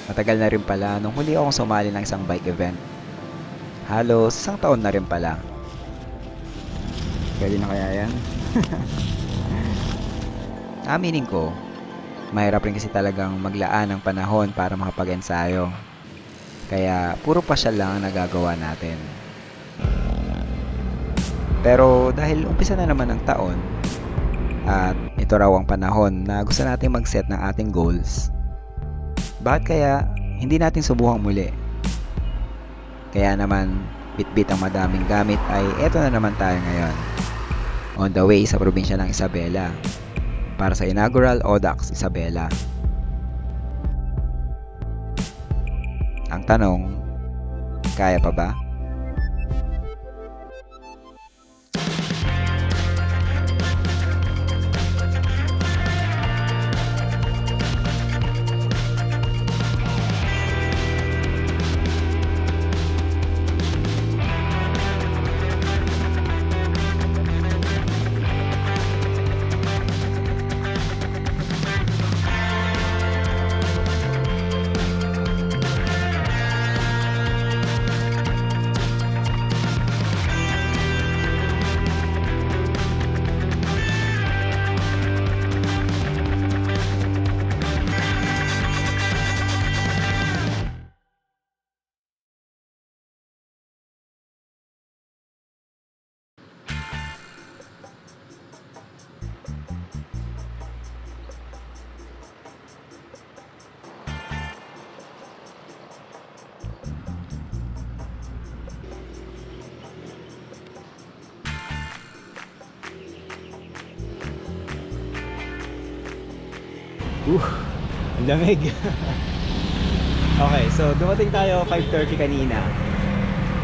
Matagal na rin pala nung huli akong sumali ng isang bike event. Halos isang taon na rin pala. Pwede na kaya yan? Aminin ko, mahirap rin kasi talagang maglaan ng panahon para makapag-ensayo. Kaya puro pasyal lang ang nagagawa natin. Pero dahil umpisa na naman ang taon, at ito raw ang panahon na gusto natin mag-set ng ating goals, bakit kaya hindi natin subukang muli? Kaya naman, bitbit ang madaming gamit ay eto na naman tayo ngayon. On the way sa probinsya ng Isabela para sa inaugural ODAX Isabela. Ang tanong, kaya pa ba? Ang lamig. Okay, so dumating tayo 5:30 kanina.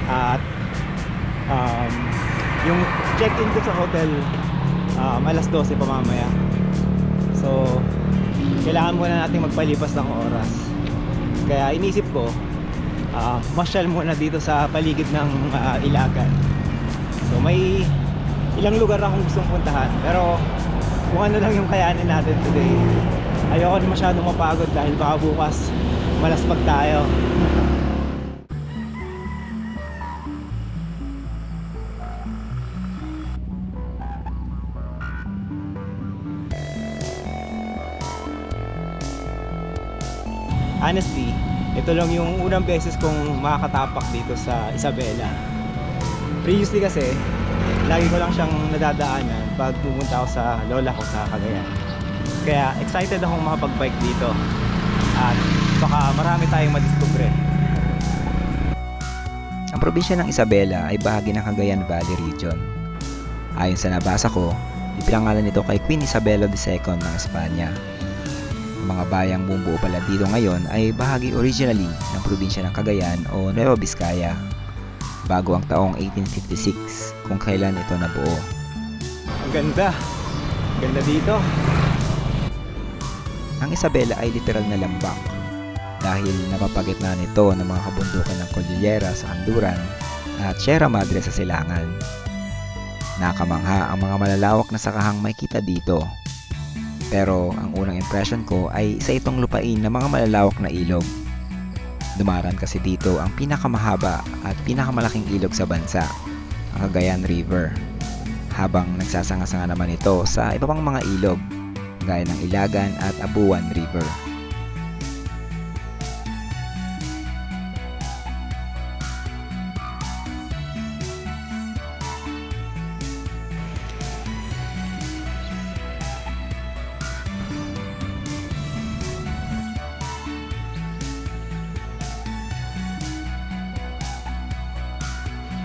At yung check-in ko sa hotel alas 12 pa mamaya. So kailangan muna natin magpalipas ng oras. Kaya inisip ko masyal muna dito sa paligid ng Ilagan. So may ilang lugar akong gustong puntahan, pero kung ano lang yung kayanin natin today. Ayoko na masyadong mapagod dahil baka bukas malaspag tayo. Honestly, ito lang yung unang beses kong makakatapak dito sa Isabela. Previously kasi, lagi ko lang siyang nadadaanan pag pumunta ako sa lola ko sa Cagayan. Kaya excited akong makapag-bike dito at baka marami tayong madiskubre. Ang probinsya ng Isabela ay bahagi ng Cagayan Valley Region. Ayon sa nabasa ko, ipinangalan nito kay Queen Isabella II ng Espanya. Ang mga bayang bumubuo pala dito ngayon ay bahagi originally ng probinsya ng Cagayan o Nueva Vizcaya bago ang taong 1856 kung kailan ito nabuo. Ang ganda! Ganda dito! Ang Isabela ay literal na lambak dahil napapagitna nito ng mga kabundukan ng Cordillera sa kanluran at Sierra Madre sa silangan. Nakamangha ang mga malalawak na sakahang makikita dito. Pero ang unang impression ko ay isa itong lupain ng mga malalawak na ilog. Dumaraan kasi dito ang pinakamahaba at pinakamalaking ilog sa bansa, ang Cagayan River. Habang nagsasanga-sanga naman ito sa iba pang mga ilog, gaya ng Ilagan at Abuan River.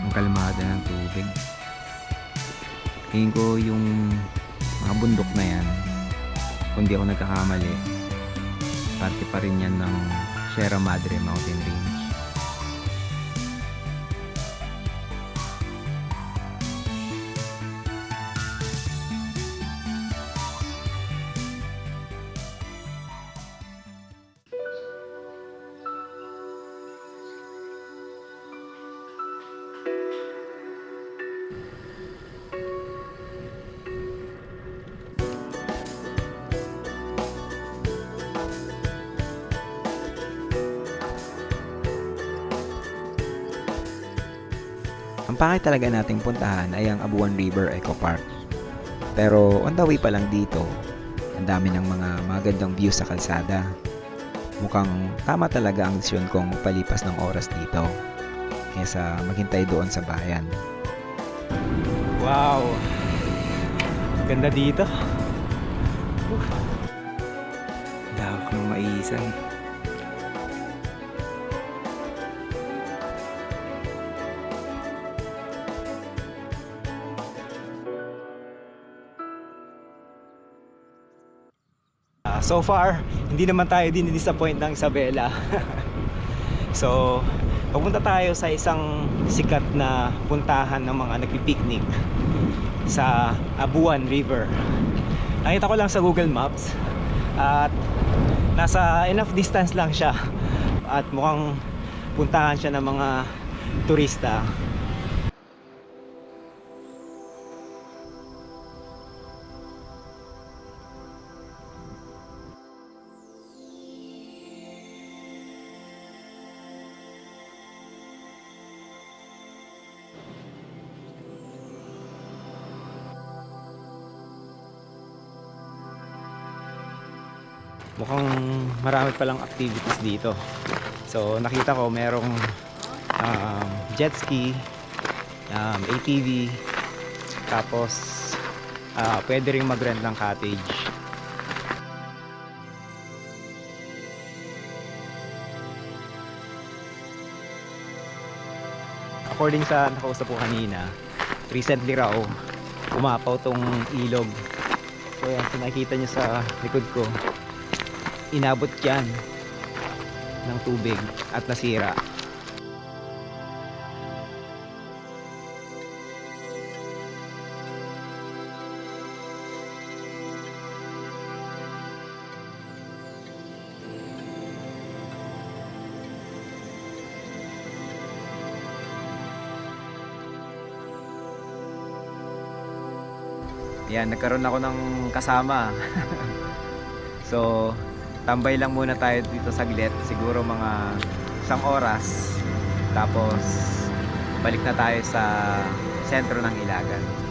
Ang kalmada ng tubig. Tingin ko yung mga bundok na yan, kung di ako nagkakamali, parte pa rin yan ng Sierra Madre Mountain Range. pakay talaga nating puntahan ay ang Abuan River Eco Park. Pero on the way pa lang dito, ang dami ng mga magandang view sa kalsada. Mukhang tama talaga ang desisyon kong magpalipas ng oras dito kaysa maghintay doon sa bayan. Wow! Ganda dito. Lawak ng maisan. So far, hindi naman tayo dinidisappoint ng Isabela. So, papunta tayo sa isang sikat na puntahan ng mga nagpipiknik sa Abuan River. Nakita ko lang sa Google Maps at nasa enough distance lang siya at mukhang puntahan siya ng mga turista. Mukhang marami palang activities dito. So nakita ko merong jet ski, ATV, tapos pwede ring mag-rent ng cottage. According sa nakausap ko kanina, recently raw umapaw tong ilog. So yan, so nakikita nyo sa likod ko, inabot yan ng tubig at nasira. Yan, nagkaroon ako ng kasama. So, tambay lang muna tayo dito saglit, siguro mga 1 oras. Tapos balik na tayo sa sentro ng Ilagan.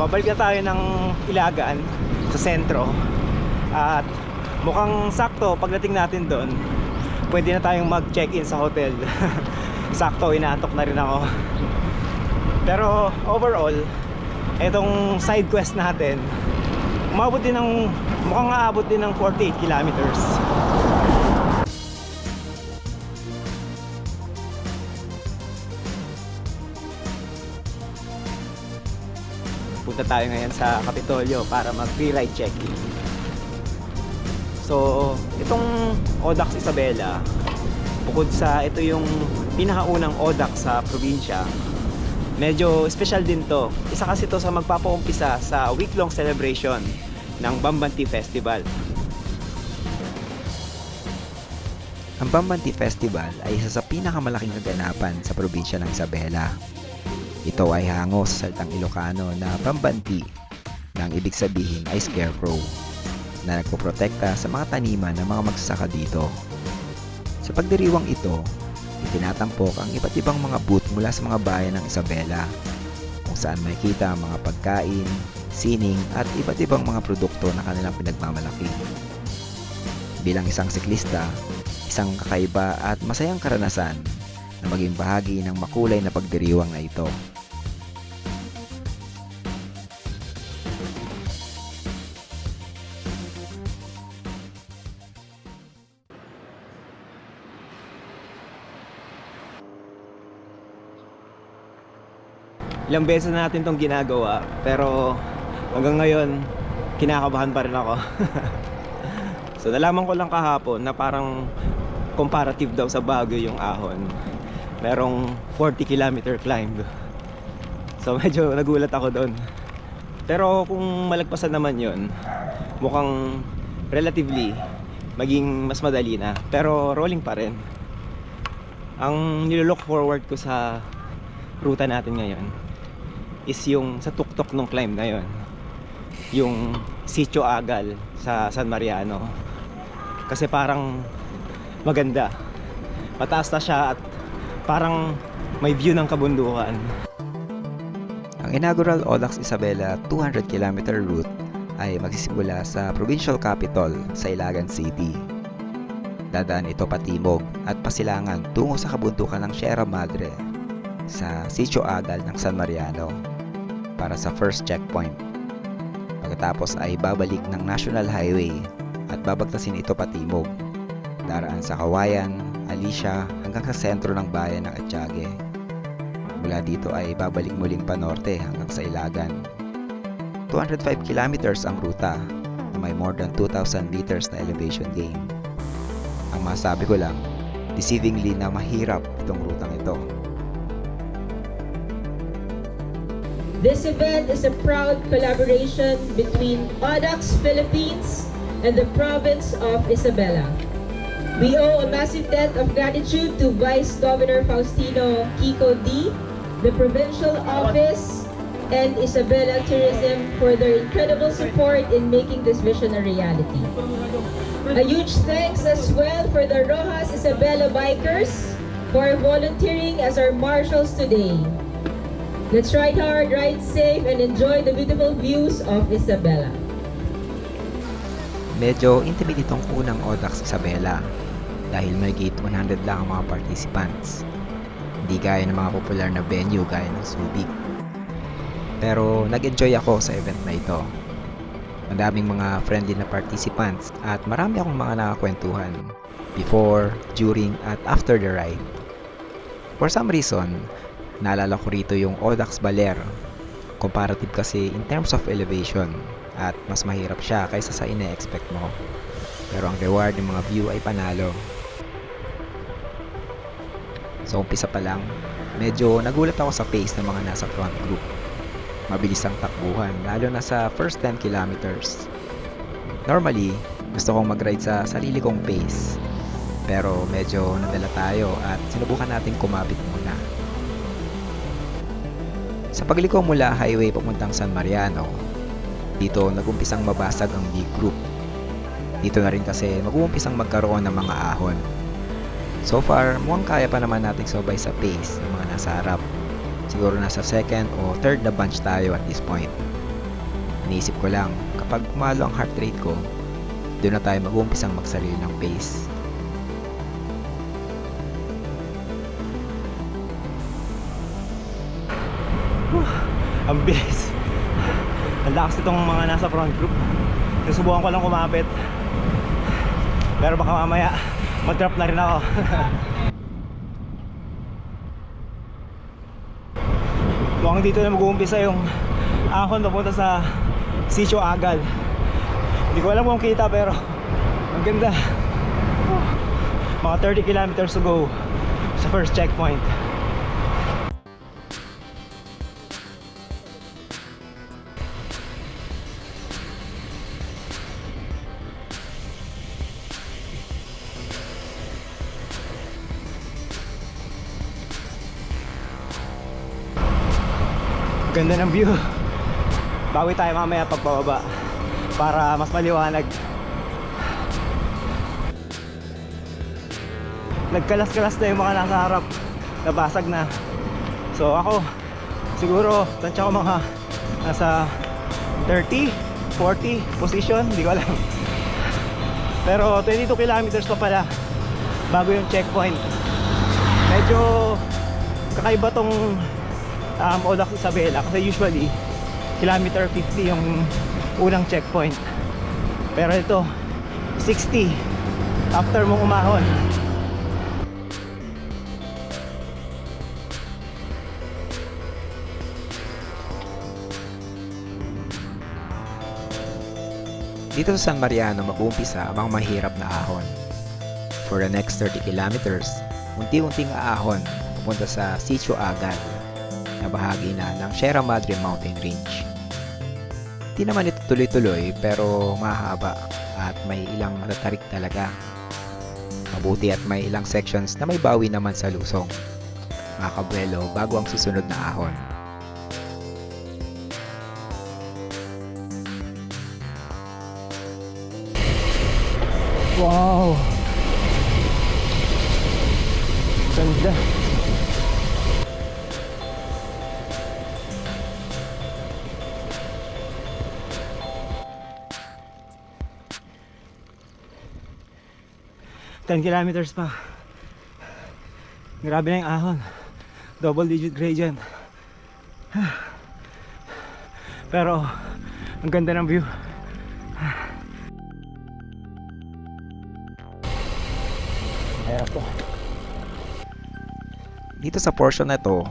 Babalik na tayo ng Ilagan sa sentro at mukhang sakto pagdating natin doon pwede na tayong mag check-in sa hotel. Sakto, inaantok na rin ako. Pero overall, itong side quest natin mukhang aabot din ng 48 kilometers. Punta tayo ngayon sa Kapitolyo para mag free ride check-in. So, itong Audax Isabela, bukod sa ito yung pinakaunang Audax sa probinsya, medyo special din to. Isa kasi to sa magpapaumpisa sa week-long celebration ng Bambanti Festival. Ang Bambanti Festival ay isa sa pinakamalaking kaganapan sa probinsya ng Isabela. Ito ay hango sa salitang Ilocano na Bambanti, na ang ibig sabihin ay scarecrow, na nagpoprotekta sa mga taniman ng mga magsasaka dito. Sa pagdiriwang ito, itinatampok ang iba't ibang mga booth mula sa mga bayan ng Isabela, kung saan makikita ang mga pagkain, sining at iba't ibang mga produkto na kanilang pinagmamalaki. Bilang isang siklista, isang kakaiba at masayang karanasan na maging bahagi ng makulay na pagdiriwang na ito. Ilang beses na natin itong ginagawa, pero hanggang ngayon kinakabahan pa rin ako. So nalaman ko lang kahapon na parang comparative daw sa Baguio yung ahon, merong 40 kilometer climb. So medyo nagulat ako doon. Pero kung malagpasan naman yon, mukhang relatively maging mas madali na. Pero rolling pa rin. Ang nilolook forward ko sa ruta natin ngayon is yung sa tuktok ng climb na yun, yung Sitio Agal sa San Mariano. Kasi parang maganda, mataas na siya at parang may view ng kabundukan. Ang inaugural Audax Isabela 200 km route ay magsisimula sa provincial capital sa Ilagan City. Dadaan ito patimog at pasilangan tungo sa kabundukan ng Sierra Madre sa Sitio Agal ng San Mariano para sa first checkpoint. Pagkatapos ay babalik ng National Highway at babagtasin ito patimog, daraan sa Kawayan, Alicia hanggang sa sentro ng bayan ng Atiague. Mula dito ay babalik muling panorte hanggang sa Ilagan. 205 kilometers ang ruta na may more than 2,000 meters na elevation gain. Ang masabi ko lang, deceivingly na mahirap itong rutang ito. This event is a proud collaboration between Audax Philippines and the province of Isabela. We owe a massive debt of gratitude to Vice Governor Faustino Kiko D, the provincial office, and Isabela Tourism for their incredible support in making this vision a reality. A huge thanks as well for the Rojas Isabela bikers for volunteering as our marshals today. Let's ride hard, ride safe, and enjoy the beautiful views of Isabela. Medyo intimate itong unang Audax Isabela dahil may gate 100 lang ang mga participants. Hindi gaya ng mga popular na venue gaya ng Subic. Pero nag-enjoy ako sa event na ito. Madaming mga friendly na participants at marami akong mga nakakwentuhan before, during, at after the ride. For some reason, naalala ko rito yung Audax Baler. Comparative kasi in terms of elevation at mas mahirap siya kaysa sa ine-expect mo. Pero ang reward ng mga view ay panalo. So umpisa pa lang, medyo nagulat ako sa pace ng mga nasa front group. Mabilis ang takbuhan, lalo na sa first 10 kilometers. Normally, gusto kong mag-ride sa sarili kong pace. Pero medyo nadala tayo at sinubukan natin kumapit muna. Sa pagliko mula highway papuntang San Mariano, dito nagumpisang mabasag ang big group. Dito na rin kasi mag-uumpisang magkaroon ng mga ahon. So far, mukhang kaya pa naman nating sabay sa pace ng mga nasa harap. Siguro nasa second o third na bunch tayo at this point. Iniisip ko lang, kapag pumalo ang heart rate ko, doon na tayo mag-uumpisang magsarili ng pace. Ang bilis. Ang lakas itong mga nasa front group. Susubukan ko lang kumapit. Pero baka mamaya mag-drop na rin ako. Mukhang dito na mag-uumpisa yung ahon papunta sa Sitio Agal. Hindi ko alam kung kita pero ang ganda. Mga 30 kilometers to go sa first checkpoint. Ganda ng view. Bawi tayo mamaya pagbababa para mas maliwanag. Nagkalas-kalas na yung mga nasa harap. Nabasag na. So ako siguro tansya ko mga nasa 30, 40 position, hindi ko alam. Pero 22 kilometers pa pala bago yung checkpoint. Medyo kakaiba tong Audax Isabela kasi usually kilometer 50 yung unang checkpoint, pero ito 60 after mong umahon. Dito sa San Mariano mag-uumpisa ang mga mahirap na ahon. For the next 30 kilometers, unti-unting aahon pupunta sa Sitio Agal na bahagi na ng Sierra Madre Mountain Range. Di naman ito tuloy-tuloy pero mahaba at may ilang natatarik talaga. Mabuti at may ilang sections na may bawi naman sa lusong. Mga kabuelo, bago ang susunod na ahon. Wow! Ganda! Ten kilometers pa. Grabe na yung ahon. Double digit gradient. Pero ang ganda ng view. Ayan po. Dito sa portion na to,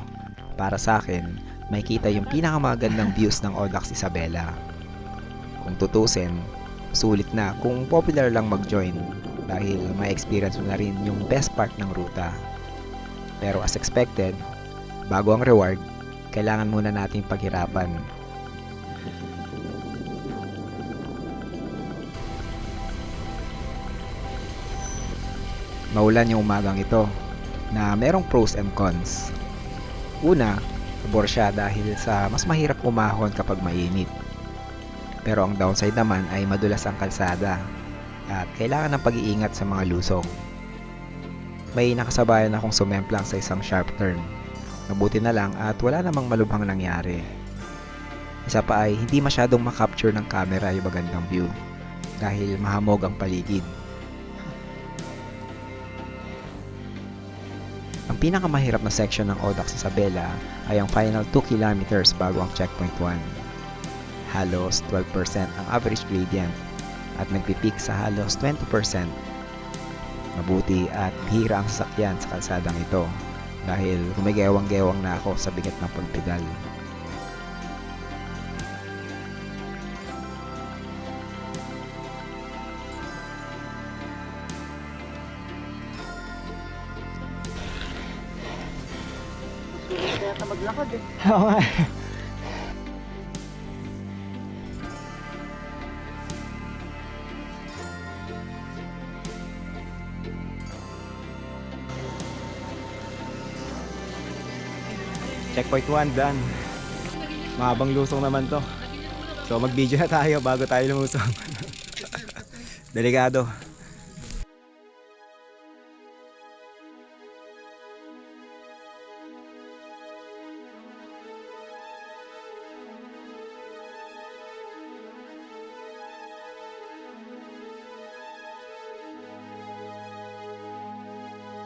para sa akin, makikita yung pinakamagandang views ng Audax Isabela. Kung tutusin, sulit na kung popular lang mag-join dahil may experience mo na rin yung best part ng ruta. Pero as expected, bago ang reward, kailangan muna nating paghirapan. Maulan yung umagang ito na merong pros and cons. Una, pabor siya dahil sa mas mahirap umahon kapag mainit. Pero ang downside naman ay madulas ang kalsada at kailangan ng pag-iingat sa mga lusong. May nakasabayan akong sumemplang sa isang sharp turn. Mabuti na lang at wala namang malubhang nangyari. Isa pa ay hindi masyadong makapture ng camera yung magandang view dahil mahamog ang paligid. Ang pinakamahirap na section ng Audax Isabela ay ang final 2 kilometers bago ang checkpoint 1. Halos 12% ang average gradient at nagpipeak sa halos 20%. Mabuti at bihira ang sasakyan sa kalsadang ito dahil gumigewang-gewang na ako sa bigat ng pagpedal. Maglakad eh. Oo nga. Checkpoint 1 done. Mahabang lusong naman to. So mag-video na tayo bago tayo lumusong. Delikado.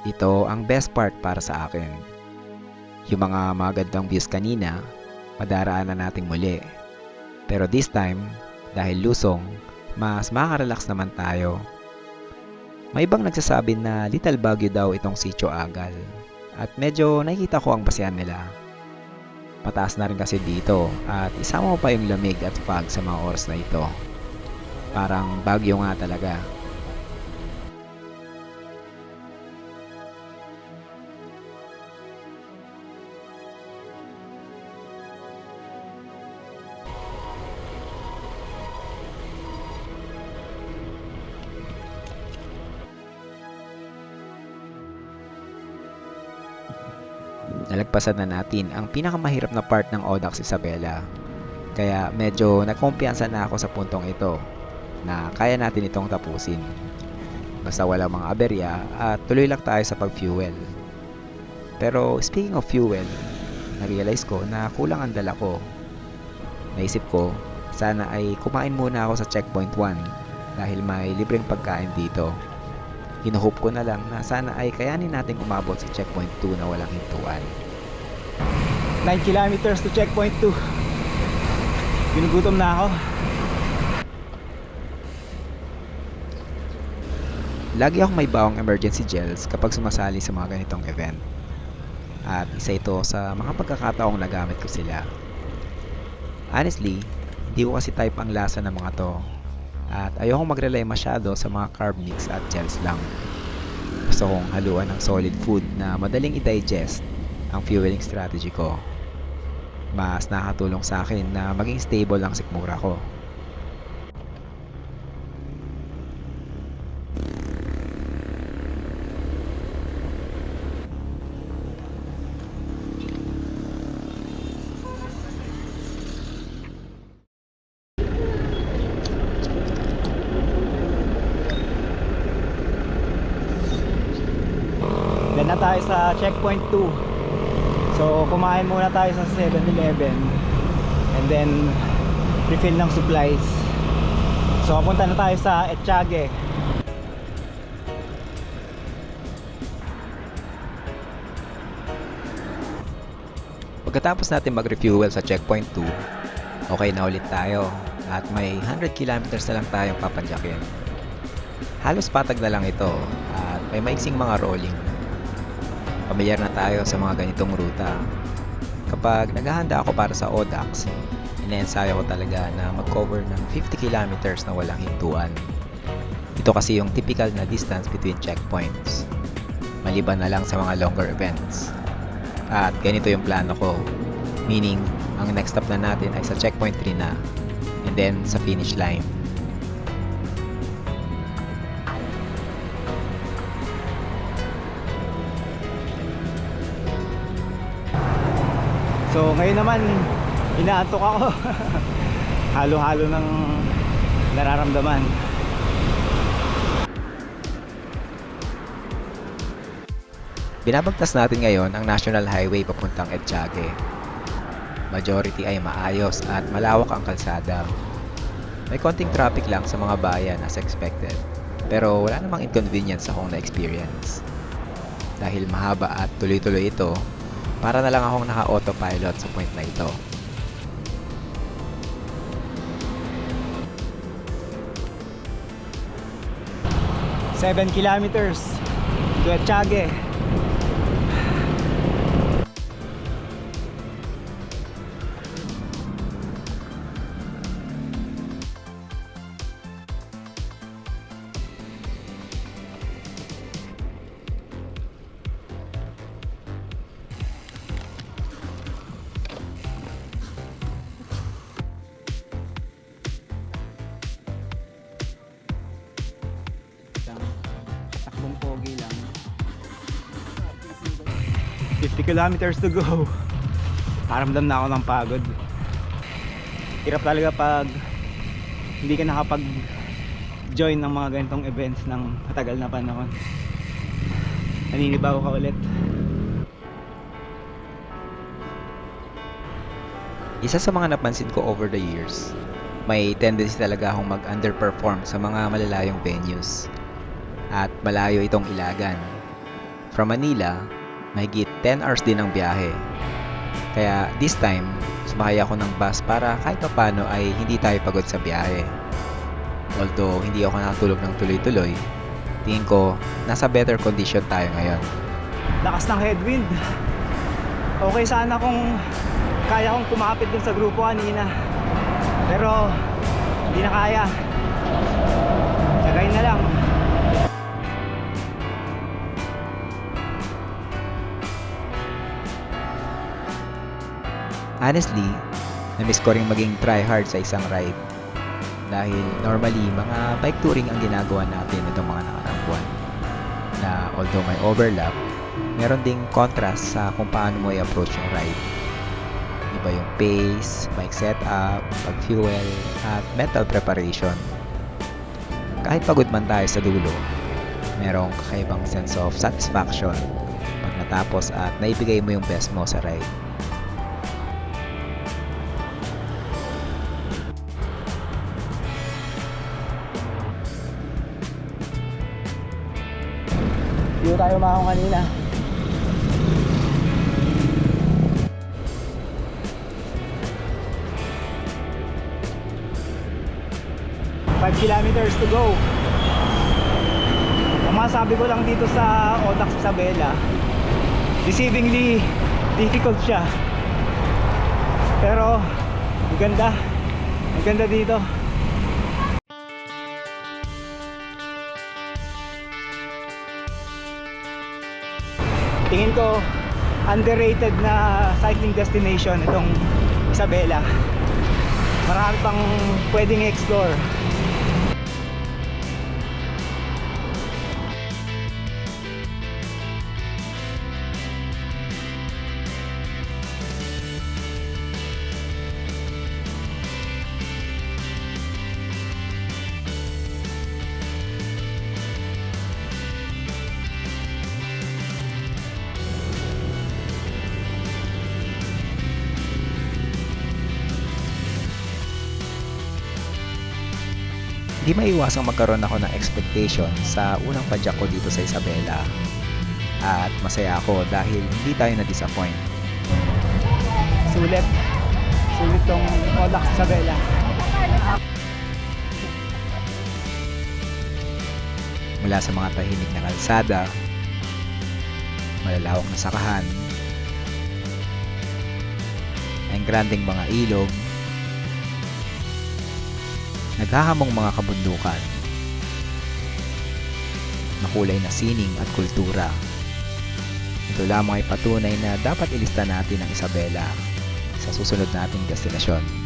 Ito ang best part para sa akin. Yung mga magandang views kanina, madaraanan nating muli. Pero this time, dahil lusong, mas makaka-relax naman tayo. May ibang nagsasabi na Little Baguio daw itong Sitio Agal. At medyo nakikita ko ang basehan nila. Pataas na rin kasi dito at isama mo pa yung lamig at fog sa mga oras na ito. Parang Baguio nga talaga. Nalagpasan na natin ang pinakamahirap na part ng Audax Isabela. Kaya medyo nagkumpiyansa na ako sa puntong ito na kaya natin itong tapusin. Basta wala mga aberya at tuloy lang tayo sa pag-fuel. Pero speaking of fuel, na-realize ko na kulang ang dala ko. Naisip ko, sana ay kumain muna ako sa checkpoint 1 dahil may libreng pagkain dito. Hinuhope ko na lang na sana ay kayanin natin umabot sa checkpoint 2 na walang hintuan. 9 kilometers to checkpoint 2. Ginugutom na ako. Lagi akong may bawang emergency gels kapag sumasali sa mga ganitong event. At isa ito sa mga pagkakataong nagamit ko sila. Honestly, hindi ko kasi type ang lasa ng mga to. At ayokong mag-rely masyado sa mga carb mix at gels lang. Gusto kong haluan ng solid food na madaling i-digest ang fueling strategy ko. Mas nakatulong sa akin na maging stable ang sikmura ko. tayo sa checkpoint 2. So kumain muna tayo sa 7-Eleven and then refill ng supplies. So papunta na tayo sa Etchage. Pagkatapos natin mag-refuel sa checkpoint 2, okay na ulit tayo at may 100 kilometers na lang tayong papadyakin. Halos patag na lang ito at may maiksing mga rolling. Pamilyar na tayo sa mga ganitong ruta. Kapag naghahanda ako para sa ODAX, ina-ensayo ko talaga na mag-cover ng 50 kilometers na walang hintuan. Ito kasi yung typical na distance between checkpoints, maliban na lang sa mga longer events. At ganito yung plano ko, meaning ang next stop na natin ay sa checkpoint 3 na and then sa finish line. So ngayon naman inaantok ako. Halo-halo ng nararamdaman. Binabagtas natin ngayon ang National Highway papuntang Etchage. Majority ay maayos at malawak ang kalsada. May konting traffic lang sa mga bayan as expected, pero wala namang inconvenience akong na-experience. Dahil mahaba at tuloy-tuloy ito, para na lang akong naka-autopilot sa point na ito. Seven kilometers to Etchage. Takbong pogi lang. 50 kilometers to go. Paramdam na ako ng pagod. Hirap talaga pag hindi ka nakapag-join ng mga ganitong events ng matagal na panahon. Naninibago ka ulit. Isa sa mga napansin ko over the years, may tendency talaga akong mag-underperform sa mga malalayong venues. At malayo itong Ilagan. From Manila, mahigit 10 hours din ang biyahe. Kaya this time, sumakay ako ng bus para kahit paano ay hindi tayo pagod sa biyahe. Although hindi ako nakatulog ng tuloy-tuloy, tingin ko nasa better condition tayo ngayon. Lakas ng headwind. Okay sana kung kaya kong kumapit dun sa grupo kanina, pero hindi na kaya. Tsagayin na lang. Honestly, na-miss ko rin maging try hard sa isang ride. Dahil normally, mga bike touring ang ginagawa natin itong mga nakaraang buwan. Na although may overlap, meron ding contrast sa kung paano mo i-approach yung ride. Iba yung pace, bike setup, pag-fuel, at mental preparation. Kahit pagod man tayo sa dulo, merong kakaibang sense of satisfaction pag natapos at naibigay mo yung best mo sa ride. Hindi tayo umahon kanina. Five kilometers to go. Ang masabi ko lang dito sa ODAX Isabela, deceivingly difficult siya. Pero maganda. Maganda dito. Tingin ko underrated na cycling destination itong Isabela. Marami pang pwedeng explore. Di maiwasang magkaroon ako ng expectation sa unang padyak ko dito sa Isabela. At masaya ako dahil hindi tayo na-disappoint. Sulit tong Audax Isabela. Mula sa mga tahimik na kalsada, malalawak na sakahan, ang grandeng mga ilog, naghahamong mga kabundukan, makulay na sining at kultura. Ito lamang ay patunay na dapat ilista natin ang Isabela sa susunod nating destinasyon.